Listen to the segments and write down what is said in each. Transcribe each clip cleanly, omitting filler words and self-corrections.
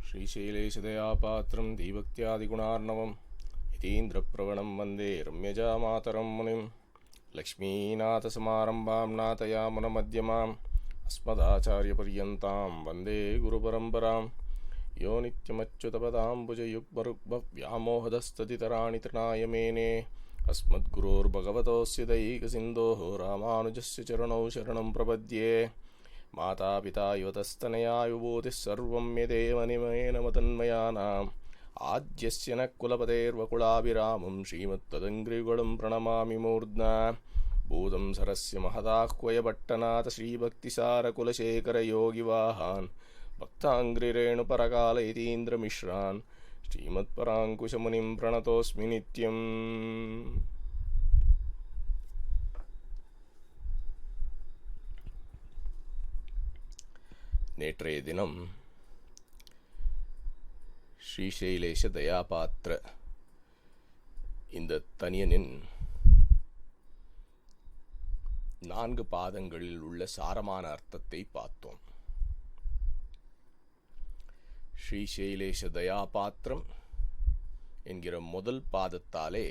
श्रीशैलेशदयापात्रं दीभक्त्यादिगुणार्णवं यतीन्द्रप्रवणं वन्दे रम्यजामातरं मुनिं लक्ष्मीनाथसमारम्भां नाथयामुनमध्यमाम् अस्मदाचार्यपर्यन्तां वन्दे गुरुपरम्परां यो नित्यमच्युतपदाम्बुजयुग्मरुग्मव्यामोहदस्तदितराणि तृणाय मेने अस्मद्गुरोर्भगवतोऽस्य दैकसिन्धोः रामानुजस्य चरणौ शरणं प्रपद्ये मातापिता युवतस्तनया विभूतिः सर्वं यदेव निमयेन मतन्मयानाम् आद्यस्य न कुलपतेर्वकुलाभिरामं श्रीमत्तदङ्घ्रियुगलं प्रणमामि मूर्ध्ना भूतं सरस्य महदाह्वयभट्टनाथ श्रीभक्तिसारकुलशेखरयोगिवाहान् भक्ताङ्घ्रिरेणुपरकालयतीन्द्रमिश्रान् श्रीमत्पराङ्कुशमुनिं प्रणतोऽस्मि नित्यम्. நேற்றைய தினம் ஸ்ரீசைலேஷ தயாபாத்திர இந்த தனியனின் 4 பாதங்களில் உள்ள சாரமான அர்த்தத்தை பார்த்தோம். ஸ்ரீசைலேஷ தயாபாத்திரம் என்கிற முதல் பாதத்தாலே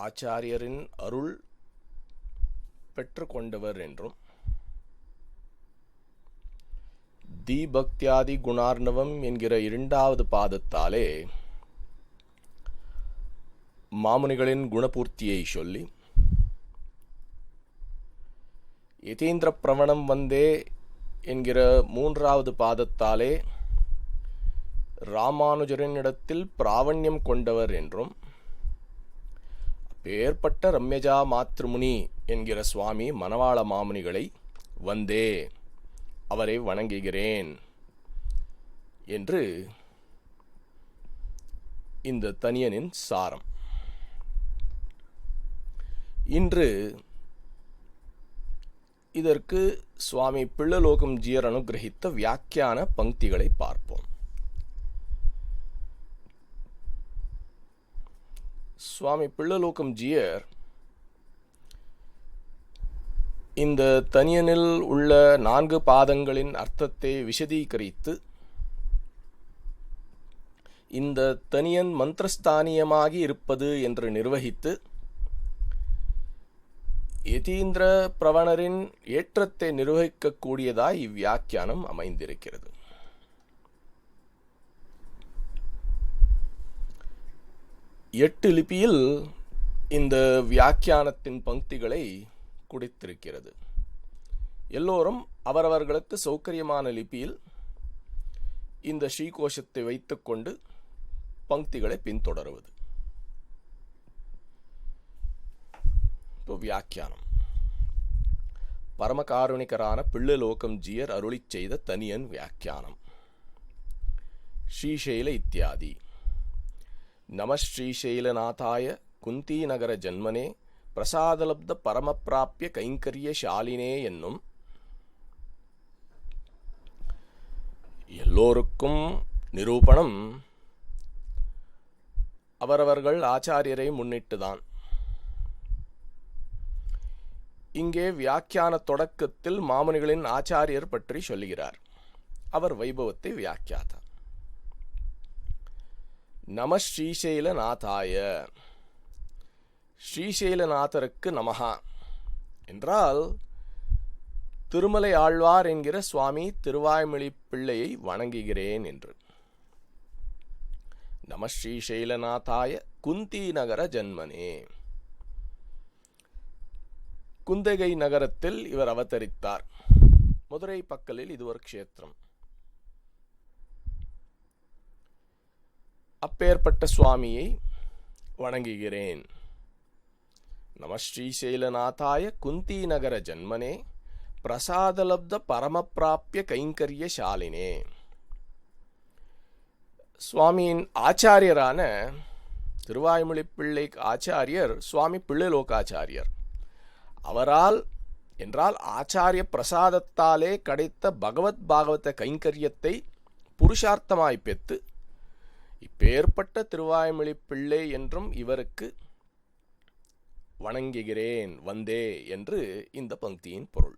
ஆச்சாரியரின் அருள் பெற்றுக்கொண்டவர் என்றும், தீபக்தியாதி குணார்ணவம் என்கிற 2வது பாதத்தாலே மாமுனிகளின் குணபூர்த்தியை சொல்லி, யதீந்திர பிரவணம் வந்தே என்கிற 3வது பாதத்தாலே ராமானுஜரின் இடத்தில் பிராவண்யம் கொண்டவர் என்றும், பேர்பட்ட ரம்யஜா மாத்ருமுனி என்கிற சுவாமி மணவாள மாமுனிகளை வந்தே அவரை வணங்குகிறேன் என்று இந்த தனியனின் சாரம். இன்று இதற்கு சுவாமி பிள்ளலோகம் ஜீயர் அனுகிரகித்த வியாக்கியான பங்கிகளை பார்ப்போம். சுவாமி பிள்ளலோகம் ஜீயர் இந்த தனியனில் உள்ள 4 பாதங்களின் அர்த்தத்தை விசதீகரித்து, இந்த தனியன் மந்திரஸ்தானியமாகி இருப்பது என்று நிர்வகித்து, யதீந்திர பிரவணரின் ஏற்றத்தை நிர்வகிக்கக்கூடியதாய் இவ்வியாக்கியானம் அமைந்திருக்கிறது. எட்டு லிபியில் இந்த வியாக்கியானத்தின் பங்கிகளை குடித்திருக்கிறது. எல்லோரும் அவரவர்களுக்கு சௌகரியமான லிபியில் இந்த ஸ்ரீகோஷத்தை வைத்துக்கொண்டு பங்கிகளை பின்தொடருவது. வியாக்கியானம். பரமகாருணிகரான பிள்ளலோகம் ஜீயர் அருளிச் செய்த தனியன் வியாக்கியானம். ஸ்ரீசைல இத்தியாதி. நம ஸ்ரீசைலநாதாய குந்தீநகர ஜன்மனே பிரசாதலப்த பரமப்பிராப்பிய கைங்கரிய ஷாலினே என்னும் எல்லோருக்கும் நிரூபணம் அவரவர்கள் ஆச்சாரியரை முன்னிட்டுதான். இங்கே வியாக்கியான தொடக்கத்தில் மாமுனிகளின் ஆச்சாரியர் பற்றி சொல்லுகிறார். அவர் வைபவத்தை வியாக்கியாத்தார். நம ஸ்ரீசைலநாதாய, ஸ்ரீசைலநாதருக்கு நமஹா என்றால் திருமலை ஆழ்வார் என்கிற சுவாமி திருவாய்மொழி பிள்ளையை வணங்குகிறேன் என்று. நம ஸ்ரீசைலநாதாய குந்தி நகர ஜன்மனே. குந்தகை நகரத்தில் இவர் அவதரித்தார். மதுரை பக்கலில் இது ஒரு க்ஷேத்திரம். அப்பேற்பட்ட சுவாமியை வணங்குகிறேன். நம ஸ்ரீசைலநாதாய குந்தி நகர ஜன்மனே பிரசாதலப்த பரமப்பிராப்பிய கைங்கரிய ஷாலினே. சுவாமியின் ஆச்சாரியரான திருவாய்மொழி பிள்ளை ஆச்சாரியர் சுவாமி பிள்ளலோகாச்சாரியர். அவரால் என்றால் ஆச்சாரிய பிரசாதத்தாலே கிடைத்த பகவத் பாகவத கைங்கரியத்தை புருஷார்த்தமாய் பெற்று இப்பேற்பட்ட திருவாய்மொழி பிள்ளை என்றும் இவருக்கு வணங்குகிறேன் வந்தே என்று இந்த பங்கியின் பொருள்.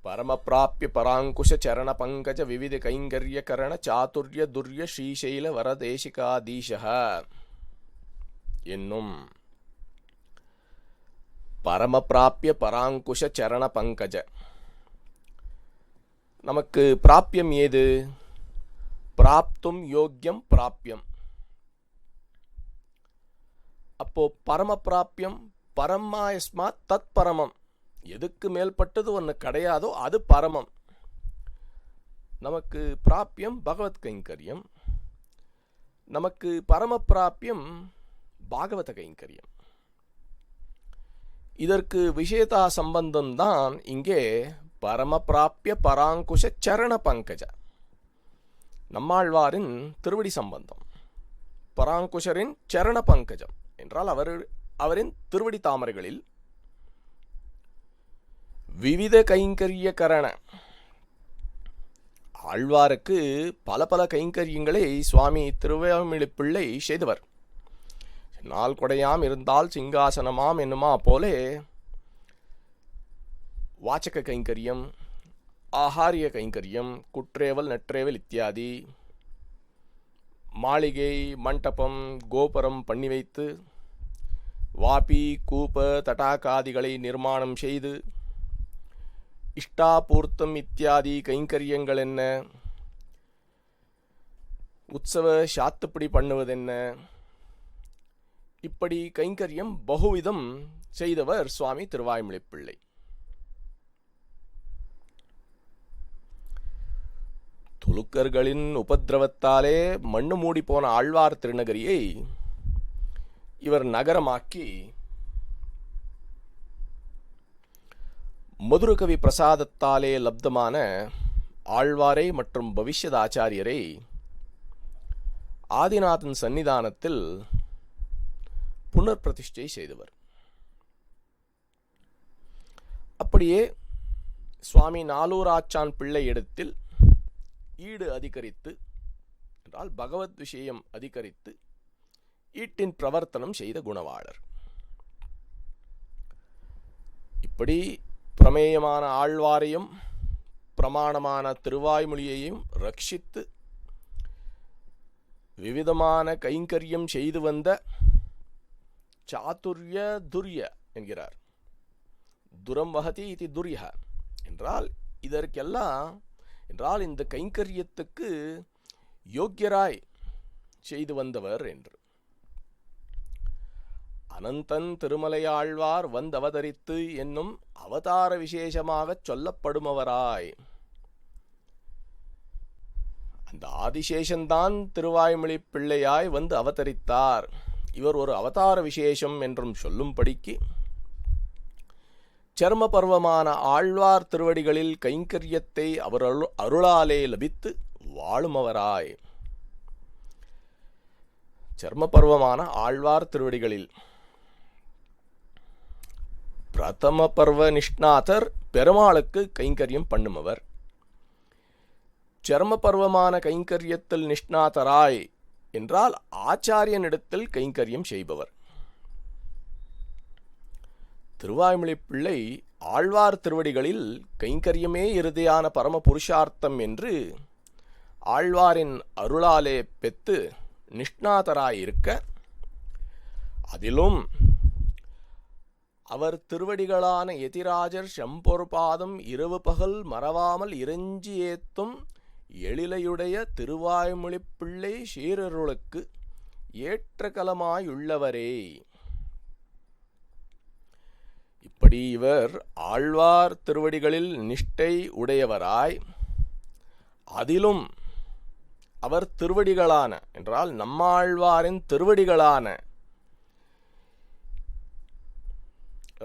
பரமபிராப்ய பராங்குஷ சரண பங்கஜ விவித கைங்கரிய கரண சாதுர்ய துர்ய ஸ்ரீசைல வரதேசிகாதீஷः என்னும் பரமபிராப்ய பராங்குஷ சரண பங்கஜ. நமக்கு பிராப்யம் ஏது? பிராப்தும் யோக்கியம் பிராப்யம். அப்போ பரமபிராப்யம் பரமாயஸ்மாத் தத் பரமம். எதுக்கு மேல்பட்டது ஒன்று கிடையாதோ அது பரமம். நமக்கு பிராப்யம் பகவத் கைங்கரியம், நமக்கு பரம பிராப்யம் பாகவத கைங்கரியம். இதற்கு விஷயதா சம்பந்தம் தான் இங்கே பரம பிராப்ய பராங்குஷ சரண பங்கஜ. நம்மாழ்வாரின் திருவடி சம்பந்தம், பராங்குஷரின் சரண பங்கஜம் என்றால் அவரின் திருவடி தாமரைகளில் விவித கைங்கரிய கரண. ஆழ்வாருக்கு பல பல கைங்கரியங்களை சுவாமி திருவாய்மொழிப்பிள்ளை செய்தவர். நாள் கொடையாம் இருந்தால் சிங்காசனமாம் என்னுமா போலே வாச்சக கைங்கரியம், ஆஹாரிய கைங்கரியம், குற்றேவல் நற்றேவல் இத்தியாதி, மாளிகை மண்டபம் கோபுரம் பண்ணி வைத்து வாபி கூப தடாகாதிகளை நிர்மாணம் செய்து இஷ்டாபூர்த்தம் இத்தியாதி கைங்கரியங்கள் என்ன, உற்சவ சாத்துப்படி பண்ணுவதென்ன, இப்படி கைங்கரியம் பகுவிதம் செய்தவர் சுவாமி திருவாய்மொழிப்பிள்ளை. துலுக்கர்களின் உபதிரவத்தாலே மண்ணு மூடி போன ஆழ்வார் திருநகரியை இவர் நகரமாக்கி மதுரகவி பிரசாதத்தாலே லப்தமான ஆழ்வாரை மற்றும் பவிஷ்யத் ஆச்சாரியரை ஆதிநாதன் சன்னிதானத்தில் புனர் பிரதிஷ்டை செய்தவர். அப்படியே சுவாமி நாலூராச்சான் பிள்ளை இடத்தில் ஈடு அதிகரித்து என்றால் பகவத் விஷயம் அதிகரித்து ஈட்டின் பிரவர்த்தனம் செய்த குணவாளர். இப்படி பிரமேயமான ஆழ்வாரையும் பிரமாணமான திருவாய்மொழியையும் ரட்சித்து விவிதமான கைங்கரியம் செய்து வந்த சாதுர்ய துர்ய என்கிறார். துரம் வகதி இது துர்ய என்றால் இதற்கெல்லாம் என்றால் இந்த கைங்கரியத்துக்கு யோக்கியராய் செய்து வந்தவர் என்று. அனந்தன் திருமலையாழ்வார் வந்தவதரித்து என்னும் அவதார விசேஷமாகச் சொல்லப்படுமவராய், அந்த ஆதிசேஷன்தான் திருவாய்மொழி பிள்ளையாய் வந்து அவதரித்தார். இவர் ஒரு அவதார விசேஷம் என்றும் சொல்லும்படிக்கு சர்ம பர்வமான ஆழ்வார் திருவடிகளில் கைங்கரியத்தை அவர் அருளாலே லபித்து வாழுமவராய். சர்ம பர்வமான ஆழ்வார் திருவடிகளில் பிரதம பர்வ நிஷ்ணாதர் பெருமாளுக்கு கைங்கரியம் பண்ணுமவர். சர்ம பர்வமான கைங்கரியத்தில் நிஷ்ணாதராய் என்றால் ஆச்சாரியனிடத்தில் கைங்கரியம் செய்பவர். திருவாய்மொழி பிள்ளை ஆழ்வார் திருவடிகளில் கைங்கரியமே இறுதியான பரம புருஷார்த்தம் என்று ஆழ்வாரின் அருளாலே பெத்து நிஷ்ணாதராயிருக்க, அதிலும் அவர் திருவடிகளான எதிராஜர் செம்பொருபாதம் இரவு பகல் மறவாமல் இறைஞ்சி ஏத்தும் எழிலையுடைய திருவாய்மொழி பிள்ளை சீரருளுக்கு ஏற்ற கலமாயுள்ளவரே. இப்படி இவர் ஆழ்வார் திருவடிகளில் நிஷ்டை உடையவராய், அதிலும் அவர் திருவடிகளான என்றால் நம்மாழ்வாரின் திருவடிகளான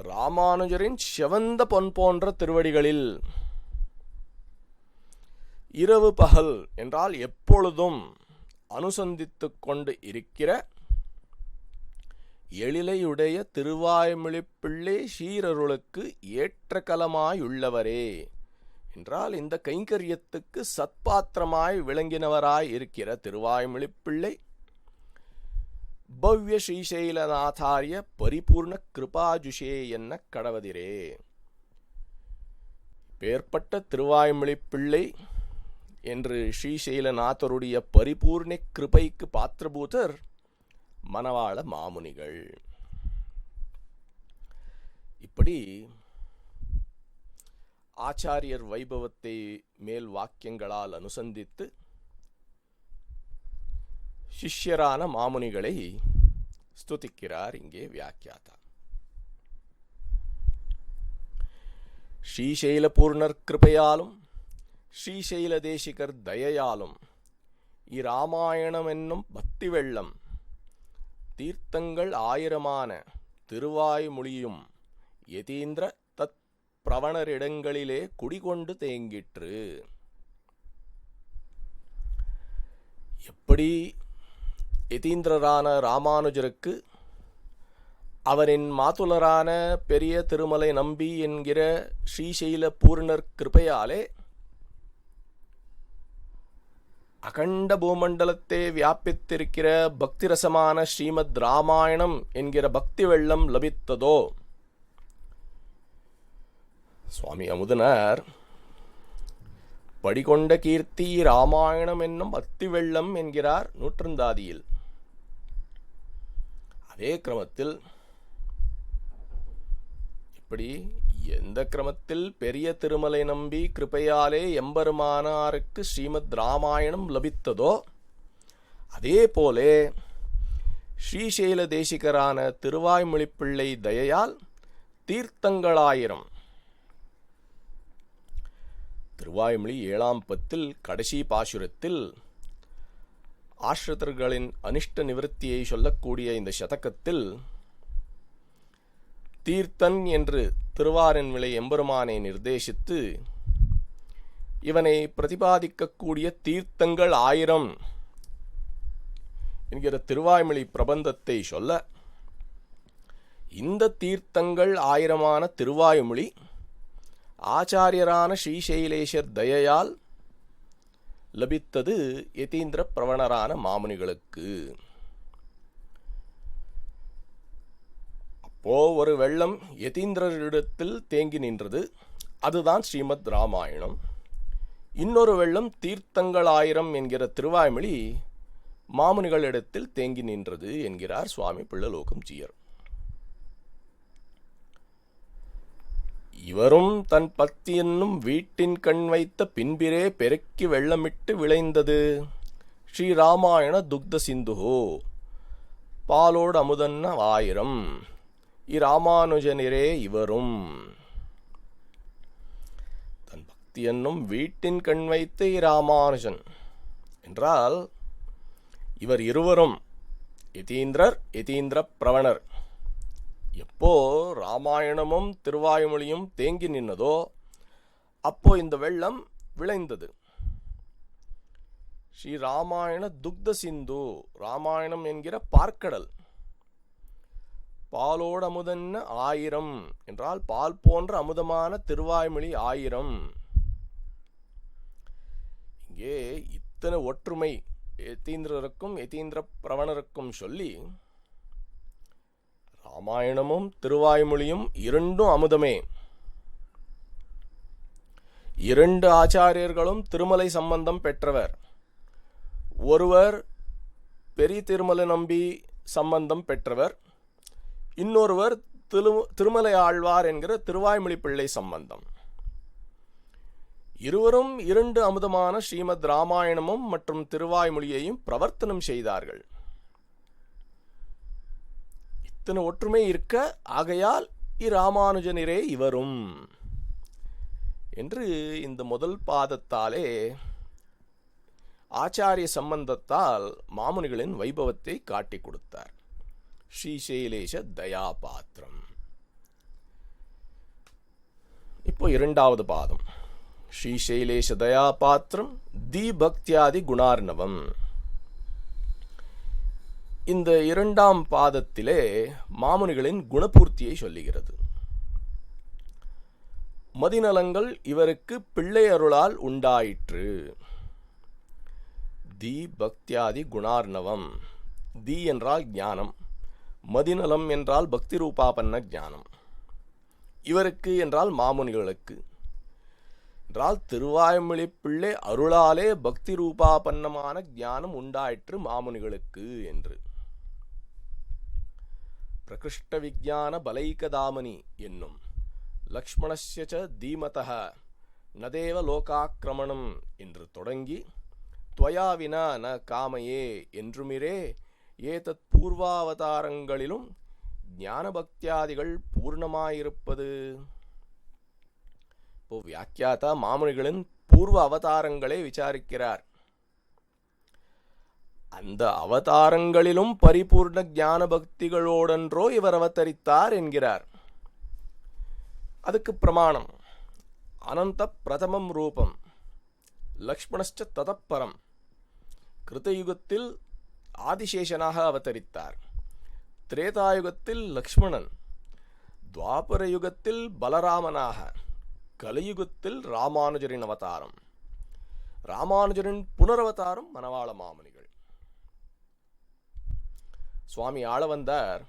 ராமானுஜரின் செவந்த பொன் போன்ற திருவடிகளில் இரவு பகல் என்றால் எப்பொழுதும் அனுசந்தித்துக் கொண்டு இருக்கிற எழிலையுடைய திருவாய்மொழி பிள்ளை சீரருளுக்கு ஏற்ற கலமாயுள்ளவரே என்றால் இந்த கைங்கரியத்துக்கு சத்பாத்திரமாய் விளங்கினவராய் இருக்கிற திருவாய்மொழி பிள்ளை பவ்ய ஸ்ரீசைலநாதாரிய பரிபூர்ண கிருபாஜுஷே என்ன கடவதிரே. பேர்பட்ட திருவாய்மொழி பிள்ளை என்று ஸ்ரீசைலநாதருடைய பரிபூர்ண கிருபைக்கு பாத்திரபூதர் மணவாள மாமுனிகள். இப்படி ஆச்சாரியர் வைபவத்தை மேல் வாக்கியங்களால் அனுசந்தித்து சிஷ்யரான மாமுனிகளை ஸ்துதிக்கிறார் இங்கே வியாக்கியாதா. ஸ்ரீசைல பூர்ணர் கிருபையாலும் ஸ்ரீசைல தேசிகர் தயையாலும் இராமாயணம் என்னும் பக்தி வெள்ளம் தீர்த்தங்கள் 1000 திருவாய்மொழியும் யதீந்திர தத் பிரவணரிடங்களிலே குடிகொண்டு தேங்கிற்று. எப்படி யதீந்திரரான ராமானுஜருக்கு அவரின் மாதுலரான பெரிய திருமலை நம்பி என்கிற ஸ்ரீசைல பூர்ணர் கிருபையாலே அகண்ட பூமண்டலத்தை வியாபித்திருக்கிற பக்திரசமான ஸ்ரீமத் ராமாயணம் என்கிற பக்தி வெள்ளம் லபித்ததோ, சுவாமி அமுதனார் படிகொண்ட கீர்த்தி ராமாயணம் என்னும் பக்தி வெள்ளம் என்கிறார் நூற்றந்தாதியில். அதே கிரமத்தில் இப்படி எந்த கிரமத்தில் பெரிய திருமலை நம்பி கிருபையாலே எம்பெருமானாருக்கு ஸ்ரீமத் ராமாயணம் லபித்ததோ, அதே போலே ஸ்ரீசைல தேசிகரான திருவாய்மொழிப்பிள்ளை தயையால் தீர்த்தங்களாயிரம். திருவாய்மொழி 7ஆம் பத்தில் கடைசி பாசுரத்தில் ஆශ්ரிதர்களின் அனிஷ்ட நிவர்த்தியை சொல்லக்கூடிய இந்த சதகத்தில் தீர்த்தன் என்று திருவாரன் விளை எம்பெருமானை நிர்தேசித்து இவனை பிரதிபாதிக்கக்கூடிய தீர்த்தங்கள் 1000 என்கிற திருவாய்மொழி பிரபந்தத்தை சொல்ல, இந்த தீர்த்தங்கள் 1000 திருவாய்மொழி ஆச்சாரியரான ஸ்ரீசைலேஷர் தயையால் லபித்தது யதீந்திர பிரவணரான மாமுனிகளுக்கு. அப்போ ஒரு வெள்ளம் யதீந்திரரிடத்தில் தேங்கி நின்றது, அதுதான் ஸ்ரீமத் ராமாயணம். இன்னொரு வெள்ளம் தீர்த்தங்கள் 1000 என்கிற திருவாய்மொழி மாமுனிகளிடத்தில் தேங்கி நின்றது என்கிறார் சுவாமி பிள்ளலோகம் ஜீயர். இவரும் தன் பக்தி என்னும் வீட்டின் கண் வைத்த பின்பிரே பெருக்கி வெள்ளமிட்டு விளைந்தது ஸ்ரீராமாயண துக்த சிந்துஹோ பாலோடு அமுதன்ன 1000 இராமானுஜனிரே இவரும். தன் பக்தி என்னும் வீட்டின் கண் வைத்த இராமானுஜன் என்றால் இவர் இருவரும் யதீந்திரர் யதீந்திர பிரவணர். எப்போ ராமாயணமும் திருவாய்மொழியும் தேங்கி நின்னதோ அப்போ இந்த வெள்ளம் விளைந்தது. ஸ்ரீ ராமாயண துக்த சிந்து, ராமாயணம் என்கிற பார்க்கடல். பாலோடு அமுதன்ன 1000 என்றால் பால் போன்ற அமுதமான திருவாய்மொழி 1000. இங்கே இத்தனை ஒற்றுமை யதீந்திரருக்கும் யதீந்திர பிரவணருக்கும் சொல்லி, ராமாயணமும் திருவாய்மொழியும் இரண்டும் அமுதமே. 2 ஆச்சாரியர்களும் திருமலை சம்பந்தம் பெற்றவர். ஒருவர் பெரிய திருமலை நம்பி சம்பந்தம் பெற்றவர், இன்னொருவர் திருமலை ஆழ்வார் என்கிற திருவாய்மொழி பிள்ளை சம்பந்தம். இருவரும் 2 அமுதமான ஸ்ரீமத் ராமாயணமும் மற்றும் திருவாய்மொழியையும் பிரவர்த்தனம் செய்தார்கள். இத்தனை ஒற்றுமை இருக்க, ஆகையால் இராமானுஜனிரே இவரும் என்று இந்த முதல் பாதத்தாலே ஆச்சாரிய சம்பந்தத்தால் மாமுனிகளின் வைபவத்தை காட்டிக் கொடுத்தார். ஸ்ரீசைலேஷ தயாபாத்திரம். இப்போ 2வது பாதம். ஸ்ரீசைலேஷ தயாபாத்திரம் தீபக்தியாதி குணார்ணவம். இந்த 2ஆம் பாதத்திலே மாமுனிகளின் குணபூர்த்தியை சொல்லுகிறது. மதிநலங்கள் இவருக்கு பிள்ளை அருளால் உண்டாயிற்று. தி பக்தியாதி குணார்ணவம். தி என்றால் ஞானம், மதிநலம் என்றால் பக்தி ரூபாபன்ன ஞானம். இவருக்கு என்றால் மாமுனிகளுக்கு என்றால் திருவாய்மொழி பிள்ளை அருளாலே பக்தி ரூபாபன்னமான ஞானம் உண்டாயிற்று மாமுனிகளுக்கு என்று. பிரகிருஷ்ட விஜான பலைகதாமனி என்னும் லக்ஷ்மணஸ்ய ச தீமதஹ நதேவ லோகாக்கிரமணம் என்று தொடங்கி துவயா வினா ந காமையே என்றுமிரே ஏதத் பூர்வாவதாரங்களிலும் ஞான பக்தியாதிகள் பூர்ணமாயிருப்பது. இப்போ வியாக்கியாதா மாமுனிகளின் பூர்வ அவதாரங்களை விசாரிக்கிறார். அந்த அவதாரங்களிலும் பரிபூர்ண ஞான பக்திகளோடன்றோ இவர் அவதரித்தார் என்கிறார். அதுக்கு பிரமாணம் அனந்த பிரதமம் ரூபம் லக்ஷ்மணஸ்ச ததப்பரம். கிருதயுகத்தில் ஆதிசேஷனாக அவதரித்தார். திரேதாயுகத்தில் லக்ஷ்மணன், துவாபர யுகத்தில் பலராமனாக, கலியுகத்தில் ராமானுஜரின் அவதாரம். ராமானுஜரின் புனரவதாரம் மணவாள மாமுனிகள். சுவாமி ஆளவந்தார்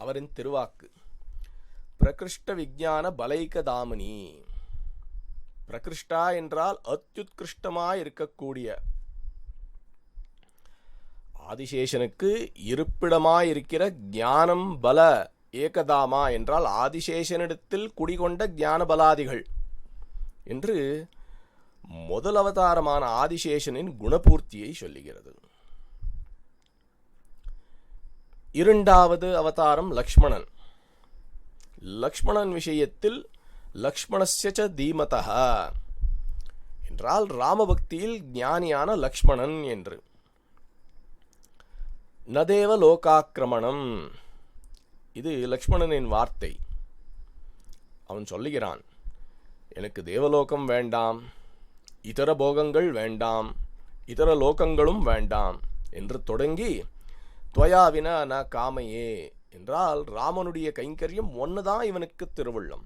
அவரின் திருவாக்கு பிரகிருஷ்ட விஜான பலைகதாமினி. பிரகிருஷ்டா என்றால் அத்யுத்கிருஷ்டமாய் இருக்கக்கூடிய, ஆதிசேஷனுக்கு இருப்பிடமாயிருக்கிற ஞானம் பல ஏகதாமா என்றால் ஆதிசேஷனிடத்தில் குடிகொண்ட ஞான பலாதிகள் என்று முதல் அவதாரமான ஆதிசேஷனின் குணபூர்த்தியை சொல்லுகிறது. இரண்டாவது அவதாரம் லக்ஷ்மணன். லக்ஷ்மணன் விஷயத்தில் லக்ஷ்மணஸ்ய ச தீமதஹ என்றால் ராமபக்தியில் ஞானியான லக்ஷ்மணன் என்று. நதேவ லோகாக்கிரமணம், இது லக்ஷ்மணனின் வார்த்தை. அவன் சொல்லுகிறான், எனக்கு தேவலோகம் வேண்டாம், இதர போகங்கள் வேண்டாம், இதர லோகங்களும் வேண்டாம் என்று தொடங்கி துவயாவின ந காமையே என்றால் ராமனுடைய கைங்கரியம் ஒன்னுதான் இவனுக்கு திருவுள்ளம்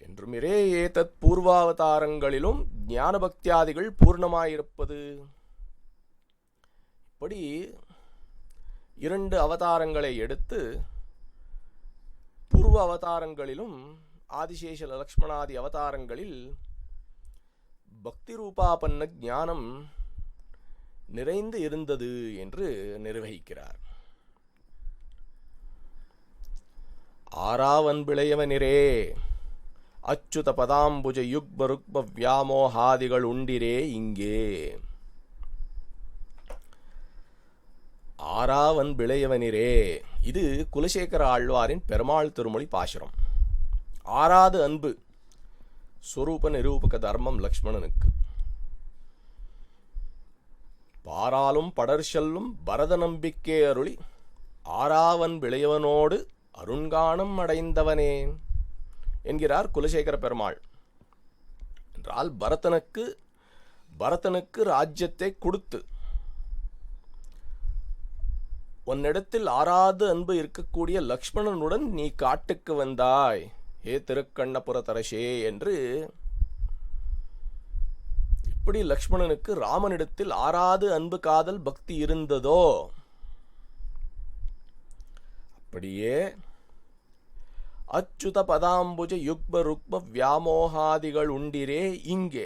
என்றுமிரே ஏதத் பூர்வாவதாரங்களிலும் ஞான பக்தியாதிகள் பூர்ணமாயிருப்பது. இப்படி இரண்டு அவதாரங்களை எடுத்து பூர்வ அவதாரங்களிலும் ஆதிசேஷ லக்ஷ்மணாதி அவதாரங்களில் பக்தி ரூபாபன்ன ஞானம் நிறைந்து இருந்தது என்று நிர்வகிக்கிறார். ஆராவன்பிளையவனிரே அச்சுத பதாம்புஜ யுக்ம ருக்ம வியாமோஹாதிகள் உண்டிரே இங்கே. ஆராவன் பிளையவனிரே, இது குலசேகர ஆழ்வாரின் பெருமாள் திருமொழி பாசுரம். ஆறாவது அன்பு ஸ்வரூப நிரூபக தர்மம் லக்ஷ்மணனுக்கு. பாராலும் படர்செல்லும் பரத நம்பிக்கை அருளி ஆராவன் விளையவனோடு அருண்கானம் அடைந்தவனே என்கிறார் குலசேகர பெருமாள். என்றால் பரதனுக்கு ராஜ்யத்தை கொடுத்து உன்னிடத்தில் ஆறாவது அன்பு இருக்கக்கூடிய லக்ஷ்மணனுடன் நீ காட்டுக்கு வந்தாய் ஏ திருக்கண்ணபுரத்தரசே என்று. இப்படி லக்ஷ்மணனுக்கு ராமனிடத்தில் ஆறாவது அன்பு காதல் பக்தி இருந்ததோ அப்படியே அச்சுத பதாம்புஜ யுக்ம ருக்ம வியாமோகாதிகள் உண்டிரே இங்கே.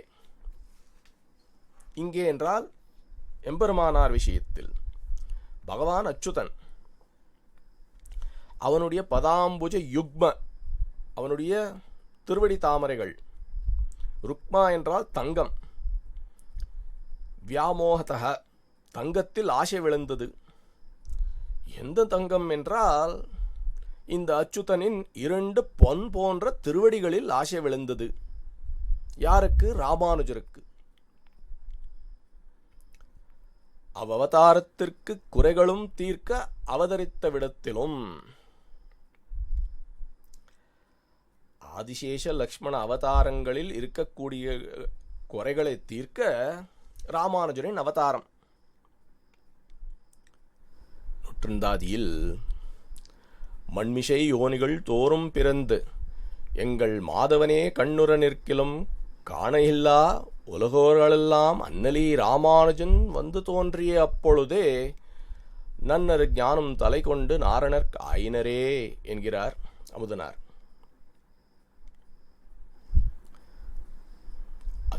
இங்கே என்றால் எம்பெருமானார் விஷயத்தில் பகவான் அச்சுதன், அவனுடைய பதாம்புஜ யுக்ம, அவனுடைய திருவடி தாமரைகள், ருக்மா என்றால் தங்கம், வியாமோகதக தங்கத்தில் ஆசை விழுந்தது. எந்த தங்கம் என்றால் இந்த அச்சுதனின் இரண்டு பொன் போன்ற திருவடிகளில் ஆசை விழுந்தது. யாருக்கு? ராமானுஜருக்கு. அவ்வவதாரத்திற்கு குறைகளும் தீர்க்க அவதரித்த விடத்திலும் ஆதிசேஷ லக்ஷ்மண அவதாரங்களில் இருக்கக்கூடிய குறைகளை தீர்க்க ராமானுஜரின் அவதாரம். நூற்றந்தாதியில் மண்மிசை யோனிகள் தோறும் பிறந்து எங்கள் மாதவனே கண்ணுற நிற்கிலும் காணையில்லா உலகோர்களெல்லாம் அன்னலி ராமானுஜன் வந்து தோன்றிய அப்பொழுதே நன்னர் ஞானம் தலை கொண்டு நாரணர்க் ஆயினரே என்கிறார் அமுதனார்.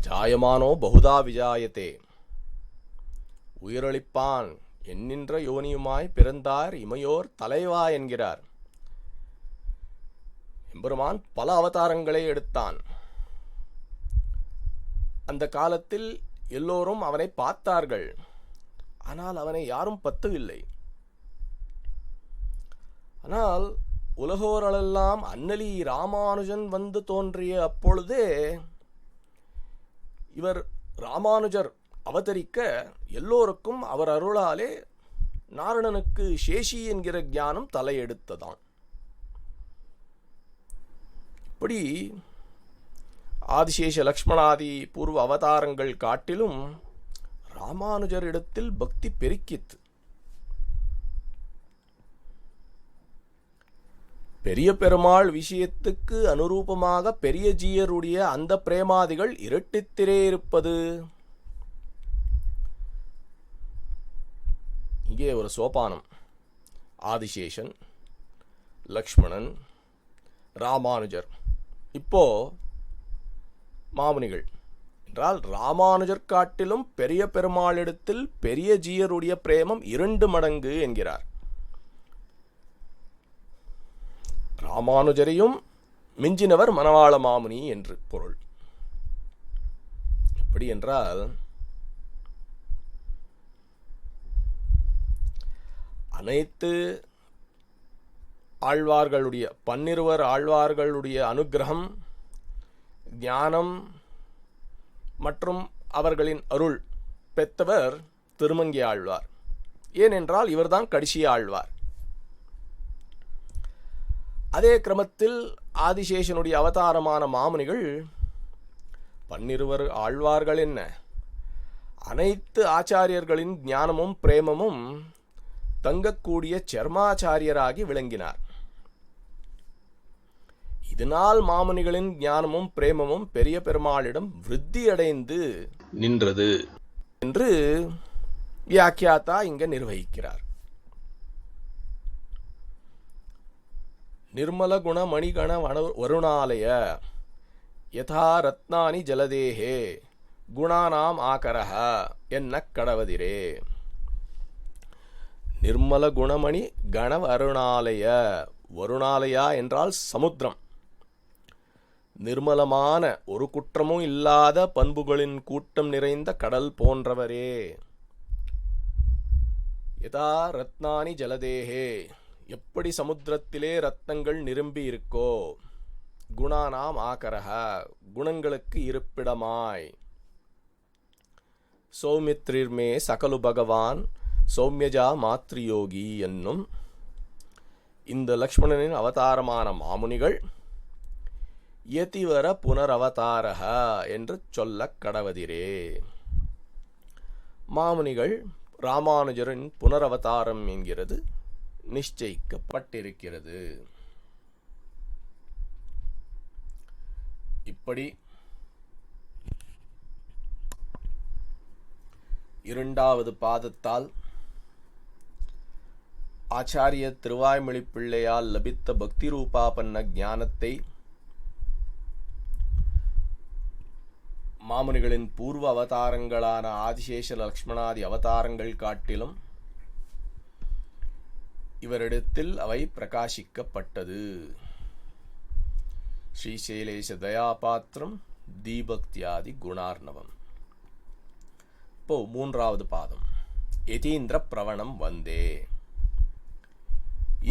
அஜாயமானோ பகுதா விஜாயத்தே, உயிரளிப்பான் எண்ணின்ற யோனியுமாய் பிறந்தார் இமையோர் தலைவா என்கிறார். எம்பெருமான் பல அவதாரங்களை எடுத்தான். அந்த காலத்தில் எல்லோரும் அவனை பார்த்தார்கள். ஆனால் அவனை யாரும் பத்தவில்லை. ஆனால் உலகோரெல்லாம் அன்னலி ராமானுஜன் வந்து தோன்றிய அப்பொழுதே இவர் ராமானுஜர் அவதரிக்க எல்லோருக்கும் அவர் அருளாலே நாரணனுக்கு சேஷி என்கிற ஞானம் தலையெடுத்ததான். இப்படி ஆதிசேஷ லக்ஷ்மணாதி பூர்வ அவதாரங்கள் காட்டிலும் ராமானுஜரிடத்தில் பக்தி பெருக்கித்து. பெரிய பெருமாள் விஷயத்துக்கு அனுரூபமாக பெரிய ஜீயருடைய அந்த பிரேமாதிகள் இரட்டித்திரே இருப்பது. இங்கே ஒரு சோபானம். ஆதிசேஷன், லக்ஷ்மணன், ராமானுஜர், இப்போ மாமுனிகள் என்றால் ராமானுஜர் காட்டிலும் பெரிய பெருமாளிடத்தில் பெரிய ஜீயருடைய பிரேமம் 2 மடங்கு என்கிறார். ராமானுஜரையும் மிஞ்சினவர் மணவாள மாமுனி என்று பொருள். எப்படி என்றால் அனைத்து ஆழ்வார்களுடைய 12 ஆழ்வார்களுடைய அனுக்கிரகம், ஞானம் மற்றும் அவர்களின் அருள் பெற்றவர் திருமங்கை ஆழ்வார். ஏனென்றால் இவர்தான் கடைசி ஆழ்வார். அதே கிரமத்தில் ஆதிசேஷனுடைய அவதாரமான மாமுனிகள் 12 ஆழ்வார்கள் என்ன, அனைத்து ஆச்சாரியர்களின் ஞானமும் பிரேமமும் தங்கக்கூடிய சர்மாச்சாரியராகி விளங்கினார். இதனால் மாமுனிகளின் ஞானமும் பிரேமமும் பெரிய பெருமாளிடம் விருத்தியடைந்து நின்றது என்று வியாக்கியாத்தா இங்க நிர்வகிக்கிறார். நிர்மல குண மணிகண வருணாலய யதா ரத்னானி ஜலதேஹே குணானாம் ஆகரஹ என்ன கடவதிரே. நிர்மல குணமணி கண வருணாலய. வருணாலயா என்றால் சமுத்திரம். நிர்மலமான ஒரு குற்றமும் இல்லாத பண்புகளின் கூட்டம் நிறைந்த கடல் போன்றவரே. யதா ரத்னானி ஜலதேஹே, எப்படி சமுத்திரத்திலே ரத்னங்கள் நிரம்பி இருக்கோ, குணானாம் ஆகரஹ, குணங்களுக்கு இருப்பிடமாய். சௌமித்ரிர்மே சகலு பகவான் சௌமியஜா மாத்ரியோகி என்னும் இந்த லக்ஷ்மணனின் அவதாரமான மாமுனிகள் யதிவர புனரவதாரஹ என்று சொல்ல கடவதிரே. மாமுனிகள் ராமானுஜரின் புனரவதாரம் என்கிறது நிச்சயிக்கப்பட்டிருக்கிறது. இப்படி 2வது பாதத்தால் ஆச்சாரிய திருவாய்மொழி பிள்ளையால் லபித்த பக்தி ரூபாபன்ன ஞானத்தை மாமுனிகளின் பூர்வ அவதாரங்களான ஆதிசேஷ லக்ஷ்மணாதி அவதாரங்கள் காட்டிலும் இவரிடத்தில் அவை பிரகாசிக்கப்பட்டது. ஸ்ரீசைலேஷ தயாபாத்திரம் தீபக்தியாதி குணார்ணவம். இப்போ 3வது பாதம் யதீந்திர பிரவணம் வந்தே.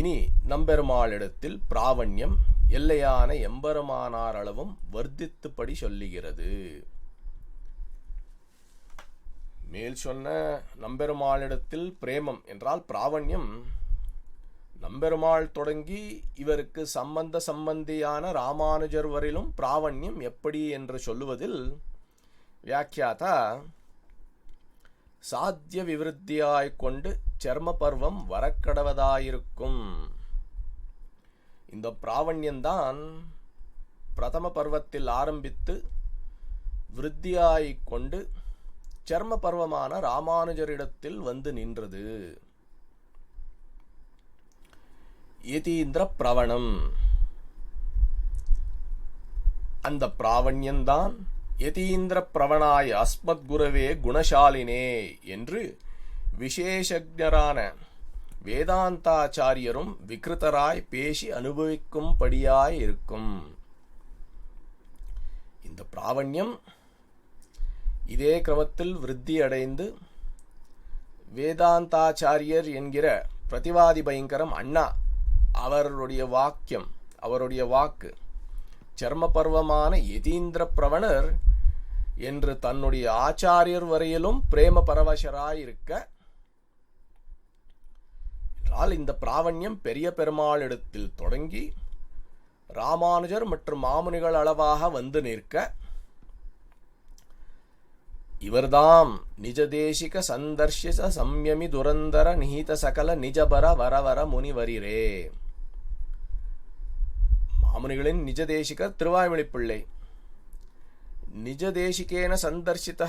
இனி நம்பெருமாளிடத்தில் பிராவண்யம் எல்லையான எம்பெருமானார் அளவும் வர்த்தித்துப்படி சொல்லுகிறது. மேல் சொன்ன நம்பெருமாளிடத்தில் பிரேமம் என்றால் பிராவண்யம், நம்பெருமாள் தொடங்கி இவருக்கு சம்பந்தியான ராமானுஜர் வரையிலும் பிராவண்யம் எப்படி என்று சொல்லுவதில் வியாக்கியாதா சாத்திய விவருத்தியாய்க் கொண்டு சர்ம பர்வம் வரக்கடவதாயிருக்கும். இந்த பிராவண்யம்தான் பிரதம பர்வத்தில் ஆரம்பித்து விருத்தியாய்க் கொண்டு சர்ம பர்வமான ராமானுஜரிடத்தில் வந்து நின்றது. யதீந்திர பிரவணம், அந்த பிராவண்யம்தான் யதீந்திர பிரவணாய அஸ்மத்குரவே குணசாலினே என்று விசேஷஜரான வேதாந்தாச்சாரியரும் விக்ருதராய் பேசி அனுபவிக்கும்படியாய் இருக்கும். இந்த பிராவண்யம் இதே கிரமத்தில் விருத்தி அடைந்து வேதாந்தாச்சாரியர் என்கிற பிரதிவாதி பயங்கரம் அண்ணா அவருடைய வாக்கு சர்ம பர்வமான யதீந்திர பிரவணர் என்று தன்னுடைய ஆச்சாரியர் வரையிலும் பிரேம பரவசராயிருக்க என்றால் இந்த பிராவண்யம் பெரிய பெருமாளிடத்தில் தொடங்கி ராமானுஜர் மற்றும் மாமுனிகள் அளவாக வந்து நிற்க, இவர்தாம் நிஜதேசிக சந்தர்ஷிச சம்யமி துரந்தர நிஹித சகல நிஜபர வரவர முனிவரிரே. மாமுனிகளின் நிஜதேசிகர் திருவாய்மொழி பிள்ளை. நிஜதேசிகேன சந்தர்ஷித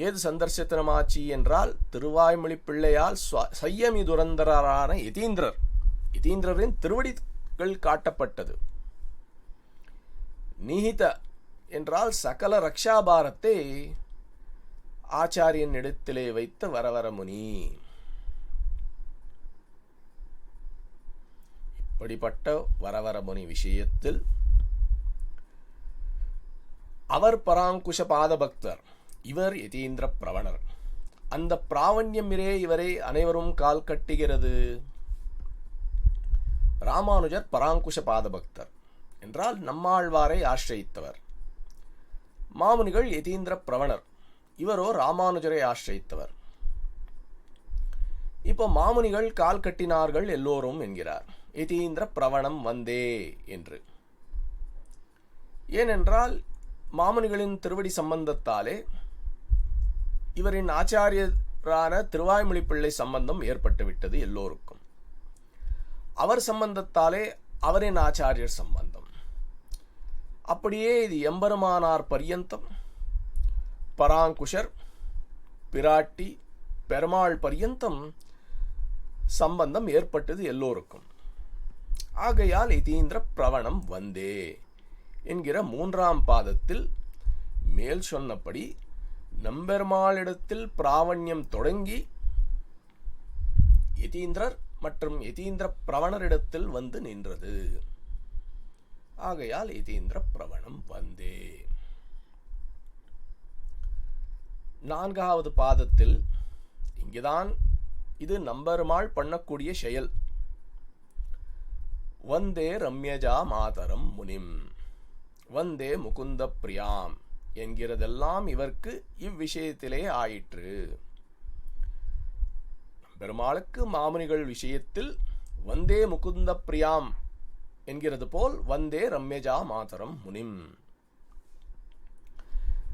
ஏது சந்தர்சித்தனமாச்சு என்றால் திருவாய்மொழி பிள்ளையால் சையமி துரந்தரான யதீந்திரரின் திருவடிகள் காட்டப்பட்டது. நிஹித என்றால் சகல ரக்ஷாபாரத்தை ஆச்சாரியன் இடத்திலே வைத்த வரவர முனி. இப்படிப்பட்ட வரவர முனி விஷயத்தில் அவர் பராங்குஷ பாத பக்தர், இவர் யதீந்திர பிரவணர். அந்த பிராவண்யம் இவரை அனைவரும் கால் கட்டுகிறது. ராமானுஜர் பராங்குஷ பாத பக்தர் என்றால் நம்மாழ்வாரை ஆசிரியித்தவர். மாமுனிகள் யதீந்திர பிரவணர், இவரோ ராமானுஜரை ஆசிரியித்தவர். இப்போ மாமுனிகள் கால் கட்டினார்கள் எல்லோரும் என்கிறார், யதீந்திர பிரவணம் வந்தே என்று. ஏனென்றால் மாமுனிகளின் திருவடி சம்பந்தத்தாலே இவரின் ஆச்சாரியரான திருவாய்மொழி பிள்ளை சம்பந்தம் ஏற்பட்டுவிட்டது எல்லோருக்கும். அவர் சம்பந்தத்தாலே அவரின் ஆச்சாரியர் சம்பந்தம். அப்படியே இது எம்பெருமானார் பர்யந்தம் பராங்குஷர் பிராட்டி பெருமாள் பர்யந்தம் சம்பந்தம் ஏற்பட்டது எல்லோருக்கும். ஆகையால் யதீந்திர பிரவணம் வந்தே என்கிற 3ஆம் பாதத்தில் மேல் சொன்னபடி நம்பெருமாளிடத்தில் பிராவண்யம் தொடங்கி யதீந்திரர் மற்றும் யதீந்திர பிரவணரிடத்தில் வந்து நின்றது. ஆகையால் யதீந்திர பிரவணம் வந்தே. 4வது பாதத்தில் இங்குதான் இது நம்பெருமாள் பண்ணக்கூடிய செயல். வந்தே ரம்யஜா மாதரம் முனிம், வந்தே முகுந்த பிரியாம் என்கிறதெல்லாம் இவருக்கு இவ்விஷயத்திலே ஆயிற்று. பெருமாளுக்கு மாமுனிகள் விஷயத்தில் வந்தே முகுந்த பிரியாம் என்கிறது போல் வந்தே ரம்யஜா மாதரம் முனிம்.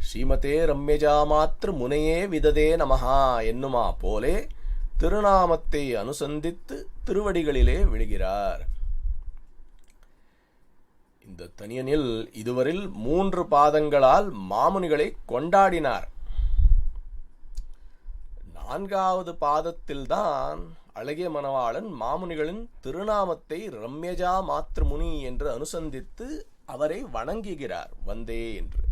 ஸ்ரீமதே ரம்யஜா மாத்ரு முனையே விததே நமஹா என்னுமா போலே திருநாமத்தை அனுசந்தித்து திருவடிகளிலே விழுகிறார். இந்த தனியனில் இதுவரில் 3 பாதங்களால் மாமுனிகளை கொண்டாடினார். 4வது பாதத்தில்தான் அழகிய மணவாளன் மாமுனிகளின் திருநாமத்தை ரம்யஜா மாத்ருமுனி என்று அனுசந்தித்து அவரை வணங்குகிறார் வந்தே என்று.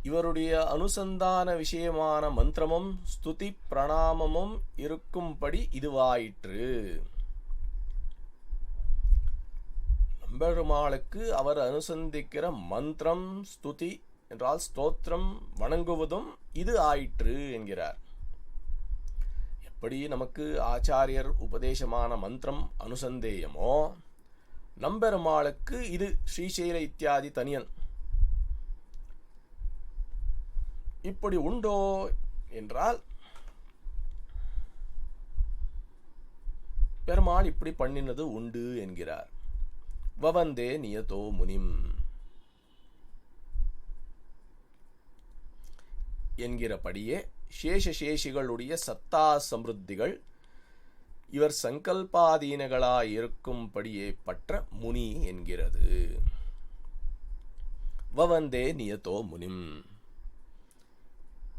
இவருடைய அனுசந்தான விஷயமான மந்திரமும் ஸ்துதி பிரணாமமும் இருக்கும்படி இதுவாயிற்று. நம்பெருமாளுக்கு அவர் அனுசந்திக்கிற மந்திரம் ஸ்துதி என்றால் ஸ்தோத்திரம் வணங்குவதும் இது ஆயிற்று என்கிறார். எப்படி நமக்கு ஆச்சாரியர் உபதேசமான மந்திரம் அனுசந்தேயமோ நம்பெருமாளுக்கு இது ஸ்ரீசைல இத்தியாதி தனியன் இப்படி உண்டோ என்றால் பெருமாள் இப்படி பண்ணினது உண்டு என்கிறார். வவந்தே நியதோ முனிம் என்கிறபடியே சேஷசேஷிகளுடைய சத்தா சமிருத்திகள் இவர் சங்கல்பாதீனங்களாய் இருக்கும்படியே பற்ற முனி என்கிறது. வவந்தே நியதோ முனிம்.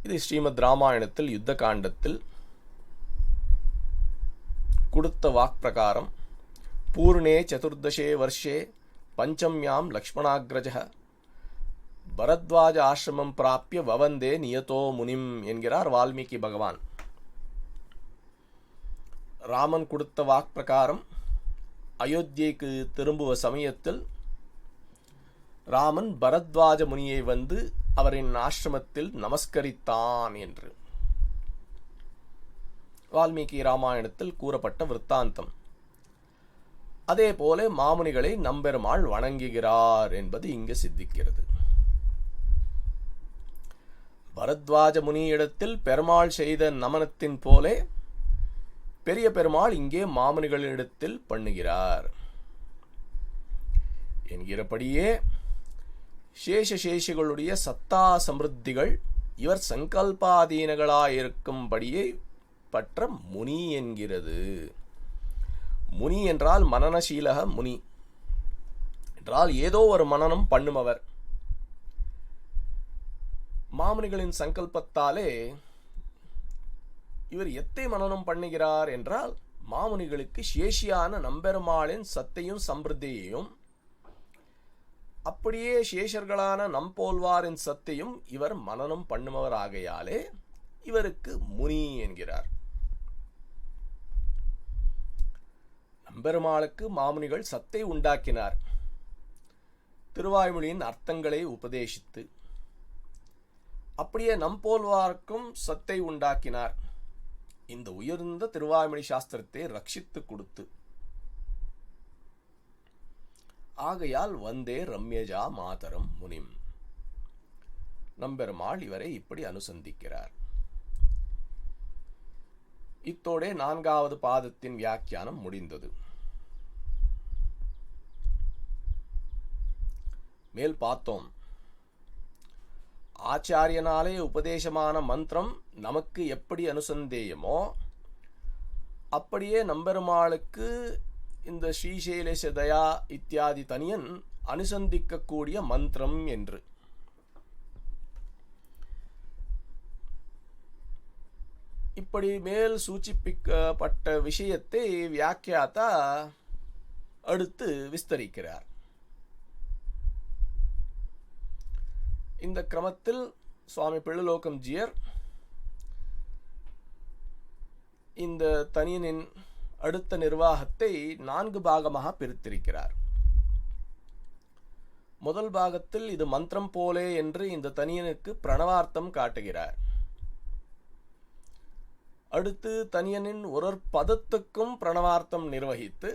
இது ஸ்ரீமத் ராமாயணத்தில் யுத்த காண்டத்தில் கொடுத்த வாக் பிரகாரம் பூர்ணே சதுர்தசே வருஷே பஞ்சம்யாம் லக்ஷ்மணாக்ரஜ பரத்வாஜ ஆசிரமம் பிராப்பிய வவந்தே நியதோ முனிம் என்கிறார் வால்மீகி பகவான். ராமன் கொடுத்த வாக் பிரகாரம் அயோத்தியைக்கு திரும்புவ சமயத்தில் ராமன் பரத்வாஜ முனியை வந்து அவரின் ஆசிரமத்தில் நமஸ்கரித்தான் என்று வால்மீகி ராமாயணத்தில் கூறப்பட்ட விற்த்தாந்தம். அதே போல மாமுனிகளை நம்பெருமாள் வணங்குகிறார் என்பது இங்கு சித்திக்கிறது. பரத்வாஜ முனியிடத்தில் பெருமாள் செய்த நமனத்தின் போலே பெரிய பெருமாள் இங்கே மாமுனிகளிடத்தில் பண்ணுகிறார் என்கிறபடியே சேஷசேஷிகளுடைய சத்தா சமிருத்திகள் இவர் சங்கல்பாதீனங்களாயிருக்கும்படியே பற்ற முனி என்கிறது. முனி என்றால் மனனசீலக முனி என்றால் ஏதோ ஒரு மனனம் பண்ணுமவர். மாமுனிகளின் சங்கல்பத்தாலே இவர் எத்தை மனனம் பண்ணுகிறார் என்றால் மாமுனிகளுக்கு சேஷியான நம்பெருமாளின் சத்தையும் சம்பிரதியையும் அப்படியே சேஷர்களான நம்போல்வாரின் சத்தையும் இவர் மனனம் பண்ணுமவர் ஆகையாலே இவருக்கு முனி என்கிறார். நம்பெருமாளுக்கு மாமுனிகள் சத்தை உண்டாக்கினார். திருவாய்மொழியின் அர்த்தங்களை உபதேசித்து அப்படியே நம்போல்வார்க்கும் சத்தை உண்டாக்கினார். இந்த உயர்ந்த திருவாய்மொழி சாஸ்திரத்தை ரட்சித்து கொடுத்து ஆகையால் வந்தே ரம்யஜா மாதரம் முனிம் நம்பெருமாள் இவரை இப்படி அனுசந்திக்கிறார். இத்தோடே 4வது பாதத்தின் வியாக்கியானம் முடிந்தது. மேல் பார்த்தோம். ஆச்சாரியனாலே உபதேசமான மந்திரம் நமக்கு எப்படி அனுசந்தேயமோ அப்படியே நம்பெருமாளுக்கு இந்த ஸ்ரீசைலேஷ தயா இத்தியாதி தனியன் அனுசந்திக்கக்கூடிய மந்திரம் என்று. இப்படி மேல் சூச்சிப்பிக்கப்பட்ட விஷயத்தை வியாக்கியாத்தா அடுத்து விஸ்தரிக்கிறார். இந்த கிரமத்தில் சுவாமி பிள்ளலோகம் ஜியர் இந்த தனியனின் அடுத்த நிர்வாகத்தை 4 பாகமாக பிரித்திருக்கிறார். முதல் பாகத்தில் இது மந்திரம் போலே என்று இந்த தனியனுக்கு பிரணவார்த்தம் காட்டுகிறார். அடுத்து தனியனின் ஒரு பதத்துக்கும் பிரணவார்த்தம் நிர்வகித்து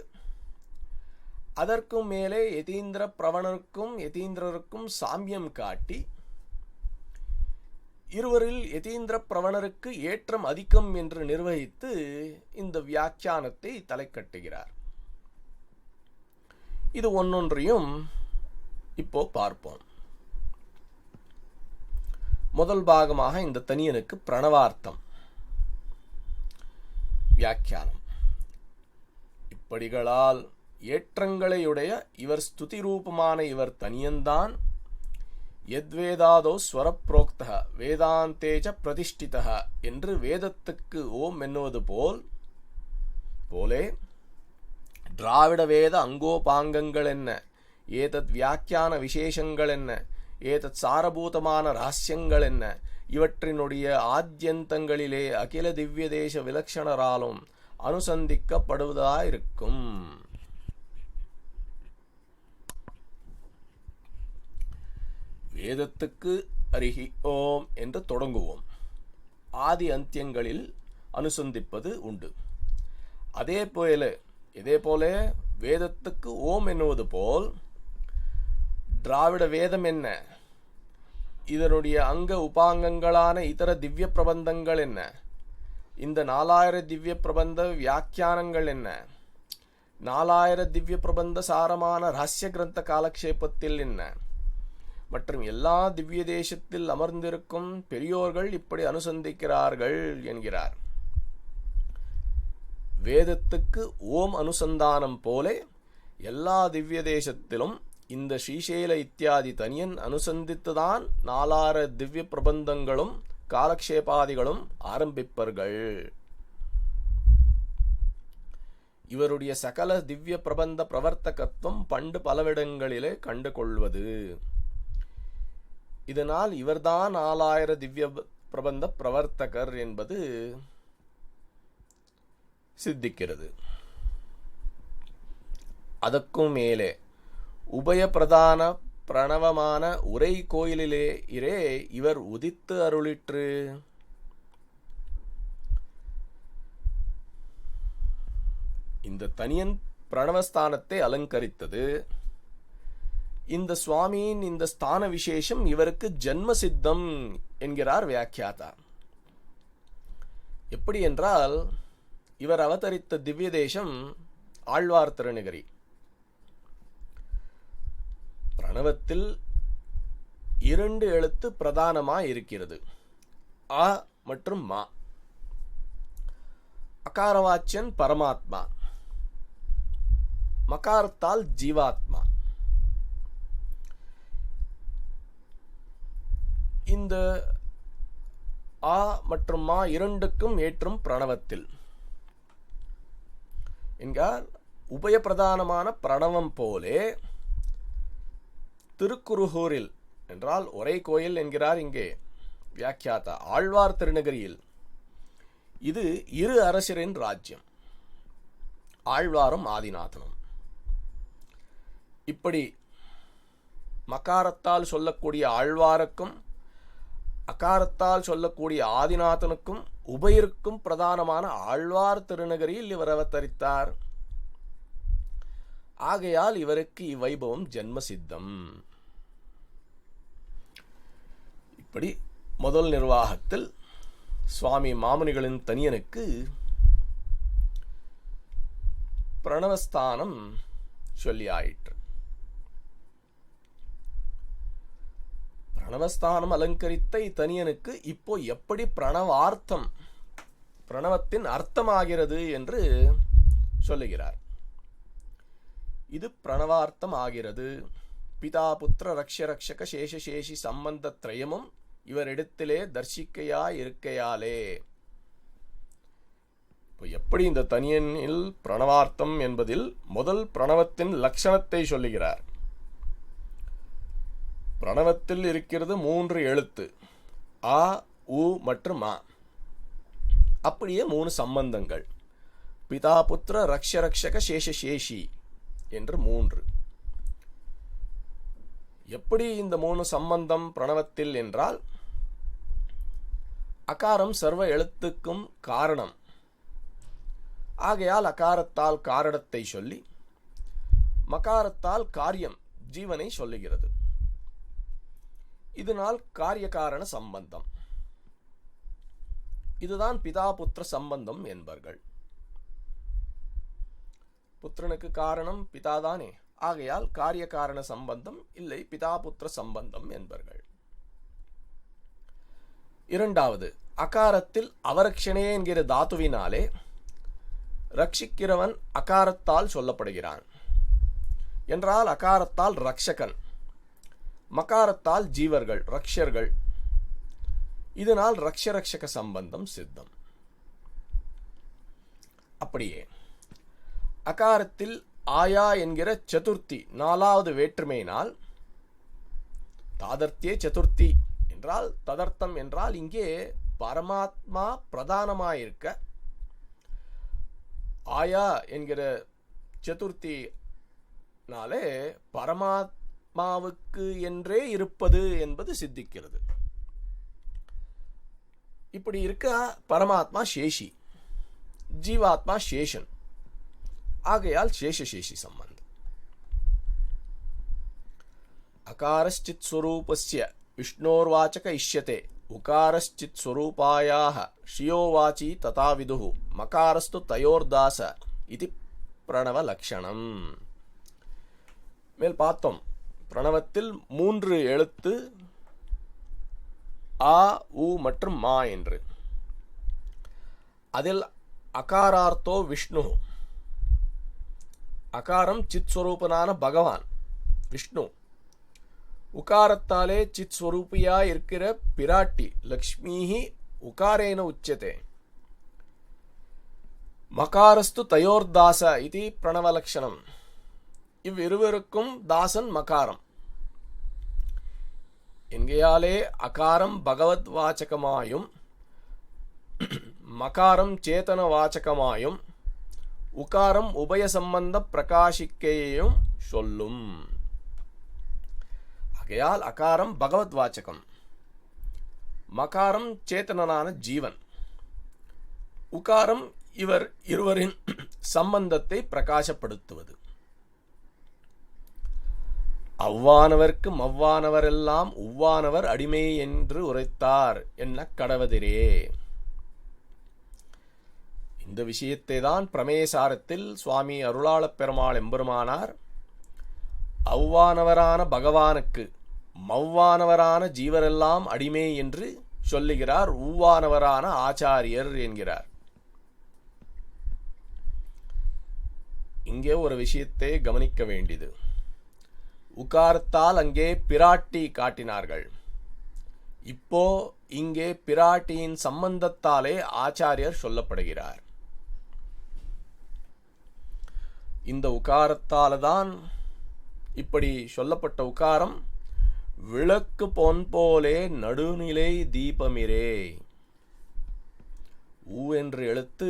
அதற்கும் மேலே யதீந்திர பிரவணருக்கும் யதீந்திரருக்கும் சாமியம் காட்டி இருவரில் யதீந்திர பிரவணருக்கு ஏற்றம் அதிகம் என்று நிர்வகித்து இந்த வியாக்கியானத்தை தலை கட்டுகிறார். இது ஒன்னொன்றையும் இப்போ பார்ப்போம். முதல் பாகமாக இந்த தனியனுக்கு பிரணவார்த்தம் வியாக்கியானம். இப்படிகளால் ஏற்றங்களையுடைய இவர் ஸ்துதி ரூபமான இவர் தனியன்தான் யத்வேதாதோ ஸ்வரப்ரோக்தः வேதாந்தேஜ பிரதிஷ்டிதः என்று வேதத்துக்கு ஓம் என்னுவது போலே திராவிட வேத அங்கோபாங்கங்கள் என்ன, ஏதத் வியாக்கியான விசேஷங்கள் என்ன, ஏதத் சாரபூதமான ரகசியங்கள் என்ன, இவற்றினுடைய ஆத்யந்தங்களிலே அகில திவ்ய தேச விலக்ஷணராலும் அனுசந்திக்கப்படுவதாயிருக்கும். வேதத்துக்கு அரிஹி ஓம் என்று தொடங்குவோம். ஆதி அந்தியங்களில் அனுசந்திப்பது உண்டு. இதே போல வேதத்துக்கு ஓம் என்னுவது போல் திராவிட வேதம் என்ன, இதனுடைய அங்க உபாங்கங்களான இதர திவ்ய பிரபந்தங்கள் என்ன, இந்த 4000 திவ்ய பிரபந்த வியாக்கியானங்கள் என்ன, 4000 திவ்ய பிரபந்த சாரமான ரகசிய கிரந்த காலக்ஷேபத்தில் என்ன, மற்றும் எல்லா திவ்ய தேசத்தில் அமர்ந்திருக்கும் பெரியோர்கள் இப்படி அனுசந்திக்கிறார்கள் என்கிறார். வேதத்துக்கு ஓம் அனுசந்தானம் போலே எல்லா திவ்ய தேசத்திலும் இந்த ஸ்ரீசைல இத்தியாதி தனியன் அனுசந்தித்துதான் 4000 திவ்ய பிரபந்தங்களும் காலக்ஷேபாதிகளும் ஆரம்பிப்பர்கள். இவருடைய சகல திவ்ய பிரபந்த பிரவர்த்தகத்துவம் பண்டு பலவிடங்களிலே கண்டு கொள்வது. இதனால் இவர்தான் 4000 திவ்ய பிரபந்த பிரவர்த்தகர் என்பது சித்திக்கிறது. அதற்கும் மேலே உபய பிரதான பிரணவமான உரை கோயிலிலே இவர் உதித்து அருளிற்று. இந்த தனியன் பிரணவஸ்தானத்தை அலங்கரித்தது. இந்த சுவாமியின் இந்த ஸ்தான விசேஷம் இவருக்கு ஜன்ம சித்தம் என்கிறார் வியாக்கியாதா. எப்படி என்றால், இவர் அவதரித்த திவ்ய தேசம் ஆழ்வார் திருநகரி. பிரணவத்தில் 2 எழுத்து பிரதானமாய் இருக்கிறது, அ மற்றும் மா. அகாரவாச்சியன் பரமாத்மா, மகாரத்தால் ஜீவாத்மா. இந்த ஆ மற்றும் மா இரண்டுக்கும் ஏற்றும் பிரணவத்தில் என்கார் உபயப்பிரதானமான பிரணவம் போலே திருக்குருகூரில் என்றால் ஒரே கோயில் என்கிறார் இங்கே வியாக்கியாதா. ஆழ்வார் திருநகரியில் இது 2 அரசரின் ராஜ்யம், ஆழ்வாரும் ஆதிநாதனும். இப்படி மகாரத்தால் சொல்லக்கூடிய ஆழ்வாருக்கும் அகாரத்தால் சொல்லக்கூடிய ஆதிநாதனுக்கும் உபயிருக்கும் பிரதானமான ஆழ்வார் திருநகரியில் இவர் அவதரித்தார். ஆகையால் இவருக்கு இவ்வைபவம் ஜென்ம சித்தம். இப்படி முதல் நிர்வாகத்தில் சுவாமி மாமுனிகளின் தனியனுக்கு பிரணவஸ்தானம் சொல்லியாயிற்று. பிரணவஸ்தானம் அலங்கரித்த இத்தனியனுக்கு இப்போ எப்படி பிரணவார்த்தம், பிரணவத்தின் அர்த்தமாகிறது என்று சொல்லுகிறார். இது பிரணவார்த்தம் ஆகிறது. பிதா புத்திர ரக்ஷ ரக்ஷக சேஷசேஷி சம்பந்த திரயமும் இவரிடத்திலே தர்சிக்கையா இருக்கையாலே. இப்போ எப்படி இந்த தனியனில் பிரணவார்த்தம் என்பதில் முதல் பிரணவத்தின் லட்சணத்தை சொல்லுகிறார். பிரணவத்தில் இருக்கிறது 3 எழுத்து, ஆ, உ மற்றும் ஆ. அப்படியே 3 சம்பந்தங்கள், பிதா புத்திர ரக்ஷ ரக்ஷக சேஷசேஷி என்று 3. எப்படி இந்த 3 சம்பந்தம் பிரணவத்தில் என்றால், அகாரம் சர்வ எழுத்துக்கும் காரணம். ஆகையால் அகாரத்தால் காரணத்தை சொல்லி மகாரத்தால் காரியம் ஜீவனை சொல்லுகிறது. இதனால் காரிய காரண சம்பந்தம். இதுதான் பிதா புத்திர சம்பந்தம் என்பர்கள். புத்திரனுக்கு காரணம் பிதாதானே, ஆகையால் காரிய காரண சம்பந்தம் இல்லை, பிதா புத்திர சம்பந்தம் என்பர்கள். இரண்டாவது, அகாரத்தில் அவரக்ஷணே என்கிற தாத்துவினாலே ரட்சிக்கிறவன் அகாரத்தால் சொல்லப்படுகிறான் என்றால் அகாரத்தால் ரக்ஷகன், மகாரத்தால் ஜீவர்கள் ரக்ஷர்கள். இதனால் ரக்ஷரக்ஷக சம்பந்தம் சித்தம். அப்படியே அகாரத்தில் ஆயா என்கிற சதுர்த்தி 4வது வேற்றுமையினால் தாதர்த்தியே சதுர்த்தி என்றால் ததர்த்தம் என்றால் இங்கே பரமாத்மா பிரதானமாயிருக்க ஆயா என்கிற சதுர்த்தினாலே பரமாத்மாவுக்கு என்றே இருப்பது என்பது சித்திக்கிறது. இப்படி இருக்க பரமாத்மா சேஷி, ஜீவாத்மா சேஷன். ஆகையால் சேஷசேஷி சம்பந்தம். அகாரஸ்சித் ஸ்வரூபஸ்ய விஷ்ணோர்வாச்சக இஷ்யதே உகாரஸ்சித் ஸ்வரூபாயாஹ ஸ்ரீயோவாச்சி ததா விதுஹு மகாரஸ்து தயோர்தாச இது பிரணவ லக்ஷணம். மேல் பார்த்தோம், பிரணவத்தில் 3 எழுத்து ஆ, உ மற்றும் மா என்று. அதில் அகாரார்த்தோ விஷ்ணு, அகாரம் சித் ஸ்வரூபனான பகவான் விஷ்ணு. உகாரத்தாலே சித் ஸ்வரூபியா இருக்கிற பிராட்டி லக்ஷ்மீஹி உகாரேன உச்சதே. மகாரஸ்து தயோர்தாச இது பிரணவலக்ஷணம். இவ்விருவருக்கும் தாசன் மகாரம். என்கையாலே அகாரம் பகவத் வாச்சகமாயும் மகாரம் சேதன வாச்சகமாயும் உகாரம் உபய சம்பந்த பிரகாசிக்கையையும் சொல்லும். ஆகையால் அகாரம் பகவத் வாச்சகம், மகாரம் சேத்தனான ஜீவன், உகாரம் இவர் இருவரின் சம்பந்தத்தை பிரகாசப்படுத்துவது. அவ்வானவர்க்கு மவ்வானவரெல்லாம் உவ்வானவர் அடிமை என்று உரைத்தார் என்ன கடவதிரே. இந்த விஷயத்தை தான் பிரமேசாரத்தில் சுவாமி அருளாளப் பெருமாள் எம்பெருமானார் அவ்வானவரான பகவானுக்கு மவ்வானவரான ஜீவரெல்லாம் அடிமை என்று சொல்லுகிறார். உவ்வானவரான ஆச்சாரியர் என்கிறார். இங்கே ஒரு விஷயத்தை கவனிக்க வேண்டியது. உகாரத்தால் அங்கே பிராட்டி காட்டினார்கள். இப்போ இங்கே பிராட்டியின் சம்பந்தத்தாலே ஆச்சாரியர் சொல்லப்படுகிறார். இந்த உகாரத்தால தான் இப்படி சொல்லப்பட்ட உகாரம் விளக்கு பொன் போலே நடுநிலை தீபமிரே. ஊ என்ற எழுத்து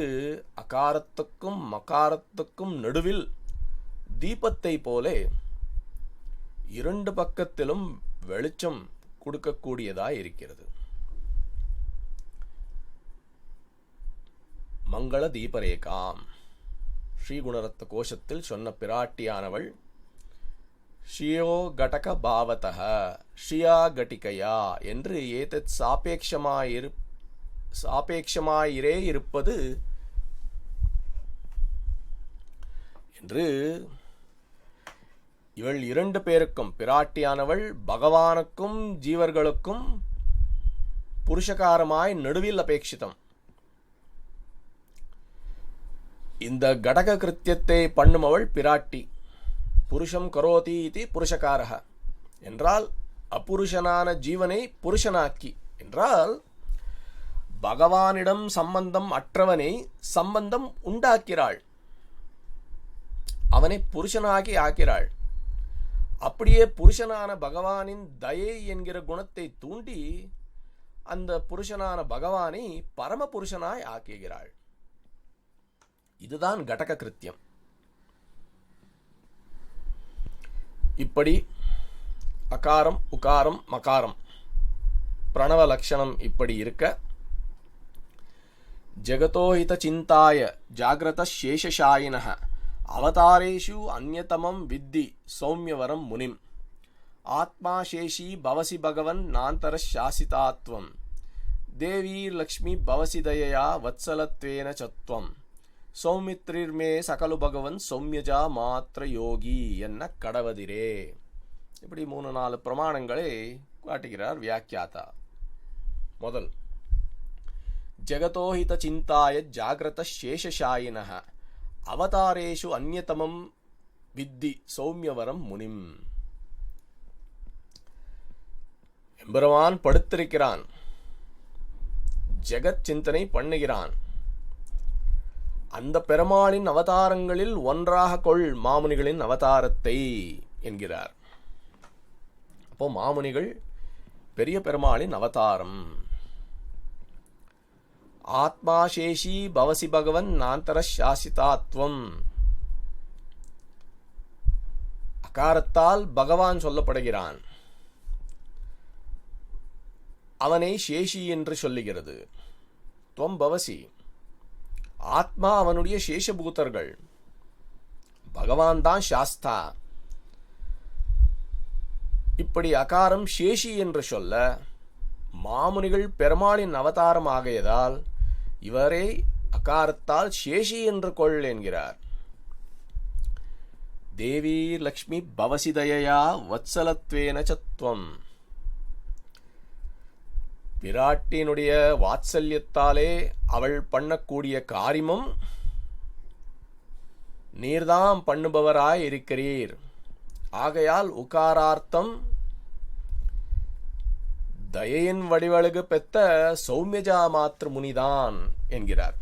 அகாரத்துக்கும் மகாரத்துக்கும் நடுவில் தீபத்தை போலே இரண்டு பக்கத்திலும் வெளிச்சம் கொடுக்கக்கூடியதாய் இருக்கிறது. மங்கள தீபரேகாம் ஸ்ரீகுணரத்ன கோஷத்தில் சொன்ன பிராட்டியானவள் ஷியோ கடக பாவதः ஷியா கட்டிகையா என்று ஏதத் சாபேட்சமாயிரே இருப்பது என்று இவள் இரண்டு பேருக்கும் பிராட்டியானவள் பகவானுக்கும் ஜீவர்களுக்கும் புருஷகாரமாய் நடுவில் அபேட்சிதம். இந்த கடக கிருத்தியத்தை பண்ணுமவள் பிராட்டி. புருஷம் கரோதி இது புருஷகாரக என்றால் அப்புருஷனான ஜீவனை புருஷனாக்கி என்றால் பகவானிடம் சம்பந்தம் அற்றவனை சம்பந்தம் உண்டாக்கிறாள், அவனை புருஷனாகி ஆக்கிறாள். அப்படியே புருஷனான பகவானின் தயை என்கிற குணத்தை தூண்டி அந்த புருஷனான பகவானை பரம புருஷனாய் ஆக்குகிறாள். இதுதான் கடக கிருத்தியம். இப்படி அகாரம் உகாரம் மகாரம் பிரணவ லட்சணம் இப்படி இருக்க ஜகதோஹித சிந்தாய ஜாகிரத சேஷசாயினஹ அவதாரேஷு அந்யதமம் வித்தி சௌமியவரம் முனிம் ஆத்மா சேஷி பவசி பகவன் நாந்தர சாசிதாத்வம் தேவி லக்ஷ்மி பவசி தயயா வத்சலத்வேன சத்வம் சௌமித்ரிர்மே சகலு பகவன் சௌமியஜா மாத்திர யோகி என்ன கடவதிரே. இப்படி 3-4 பிரமாணங்களை காட்டுகிறார் வியாக்கியாதா. முதல், ஜகதோஹித சிந்தாய ஜாகிரத சேஷசாயினஹ அவதாரேஷு அந்யதமம் வித்தி சௌமியவரம் முனிம். எம்பெருமான் படுத்திருக்கிறான், ஜெகத் சிந்தனை பண்ணுகிறான். அந்த பெருமாளின் அவதாரங்களில் ஒன்றாக கொள் மாமுனிகளின் அவதாரத்தை என்கிறார். அப்போ மாமுனிகள் பெரிய பெருமாளின் அவதாரம். ஆத்மா சேஷி பவசி பகவன் நாந்தர சாசிதாத்வம். அகாரத்தால் பகவான் சொல்லப்படுகிறான், அவனை சேஷி என்று சொல்லுகிறது. துவம் பவசி, ஆத்மா அவனுடைய சேஷபூதர்கள், பகவான் தான் சாஸ்தா. இப்படி அகாரம் சேஷி என்று சொல்ல மாமுனிகள் பெருமாளின் அவதாரம் ஆகையதால் இவரை அகாரத்தால் சேஷி என்று கொள் என்கிறார். தேவி லக்ஷ்மி பவசிதயா வத்சலத்வேன சத்வம். பிராட்டினுடைய வாத்சல்யத்தாலே அவள் பண்ணக்கூடிய காரியமும் நீர்தாம் பண்ணுபவராய் இருக்கிறீர். ஆகையால் உகாரார்த்தம் தயையின் வடிவழகு பெத்த சௌமியஜா மாத்திர முனிதான் என்கிறார்.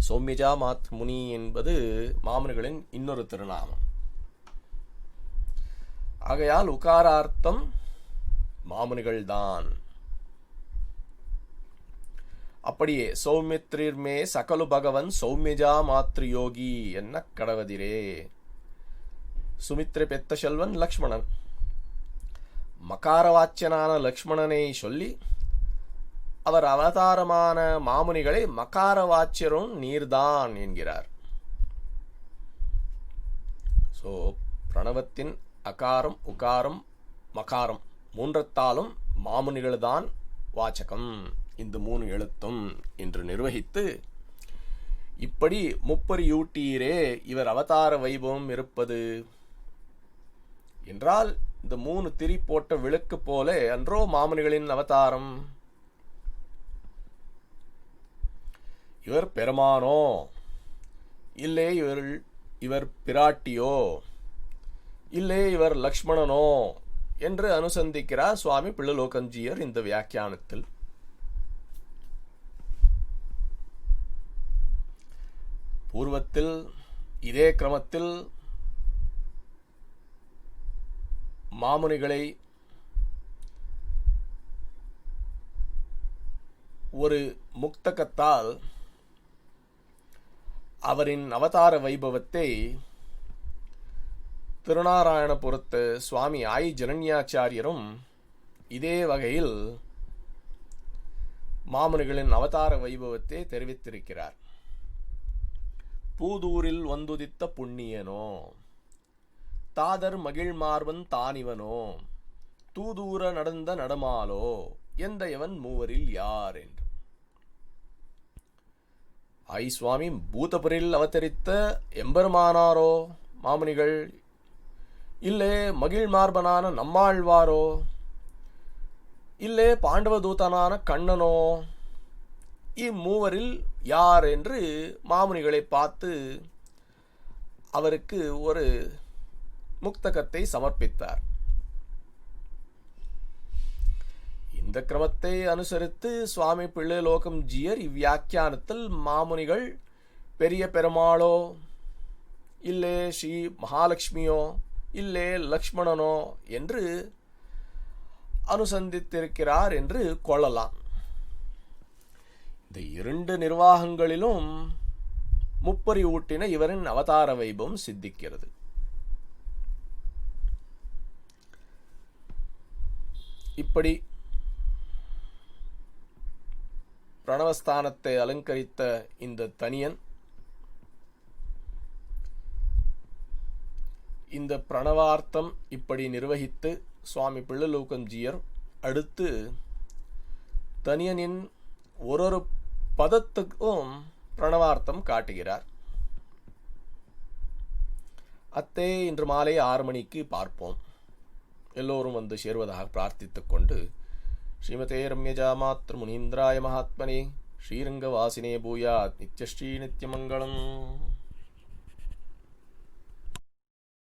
சௌமியஜா மாத்ருமுனி என்பது மாமுனிகளின் இன்னொரு திருநாமம். ஆகையால் உகாரார்த்தம் மாமுனிகள்தான். அப்படியே சௌமித்ரிர்மே சகலு பகவன் சௌமியஜா மாத்ரு யோகி என்ன கடவதிரே. சுமித்ரை பெத்த செல்வன் லக்ஷ்மணன். மகாரவாச்சியனான லக்ஷ்மணனை சொல்லி அவர் அவதாரமான மாமுனிகளை மகாரவாச்சியரும் நீர்தான் என்கிறார். ஸோ பிரணவத்தின் அகாரம் உகாரம் மகாரம் மூன்றத்தாலும் மாமுனிகள்தான் வாச்சகம், இந்த 3 எழுத்தும் என்று நிர்வகித்து, இப்படி முப்பரியூட்டீரே இவர் அவதார வைபவம் இருப்பது என்றால் இந்த 3 திரி போட்ட விளக்கு போல அன்றோ மாமுனிகளின் அவதாரம். இவர் பெருமானோ இல்லே இவர் பிராட்டியோ இல்லே இவர் லக்ஷ்மணனோ என்று அனுசந்திக்கிறார் சுவாமி பிள்ளலோகஞ்சியர் இந்த வியாக்கியானத்தில். பூர்வத்தில் இதே கிரமத்தில் மாமுனிகளை ஒரு முக்தகத்தால் அவரின் அவதார வைபவத்தை திருநாராயணபுரத்து சுவாமி ஆயி ஜனன்யாச்சாரியரும் இதே வகையில் மாமுனிகளின் அவதார வைபவத்தை தெரிவித்திருக்கிறார். பூதூரில் வந்துதித்த புண்ணியனோ தாதர் மகிழ்மார்வன் தானிவனோ தூதூர நடந்த நடமாலோ எந்தையவன் மூவரில் யார் என்று. ஆயி சுவாமி பூதபுரில் அவதரித்த எம்பெருமானாரோ மாமுனிகள், இல்லே மகிழ்மார்பனான நம்மாழ்வாரோ, இல்லே பாண்டவதூதனான கண்ணனோ, இம்மூவரில் யார் என்று மாமுனிகளை பார்த்து அவருக்கு ஒரு முக்தகத்தை சமர்ப்பித்தார். இந்த கிரமத்தை அனுசரித்து சுவாமி பிள்ளலோகஞ்சியர் இவ்வியாக்கியானத்தில் மாமுனிகள் பெரிய பெருமாளோ இல்லே ஸ்ரீ மகாலட்சுமியோ இல்லே லக்ஷ்மணனோ என்று அனுசந்தித்திருக்கிறார் என்று கொள்ளலாம். இந்த 2 நிர்வாகங்களிலும் முப்பரியூட்டின இவரின் அவதார வைபவம் சித்திக்கிறது. இப்படி பிரணவஸ்தானத்தை அலங்கரித்த இந்த தனியன் இந்த பிரணவார்த்தம் இப்படி நிர்வகித்து சுவாமி பிள்ளலோகஞ்சியர் அடுத்து தனியனின் ஒரு பதத்துக்கும் பிரணவார்த்தம் காட்டுகிறார். அத்தே இன்று மாலை 6 மணிக்கு பார்ப்போம். எல்லோரும் வந்து சேர்வதாக பிரார்த்தித்துக் கொண்டு ஸ்ரீமதே ரம்யஜா மாத்ரு முனீந்திராய மகாத்மனே ஸ்ரீரங்கவாசினே பூயாத் நித்யஸ்ரீ நித்யமங்கலம்.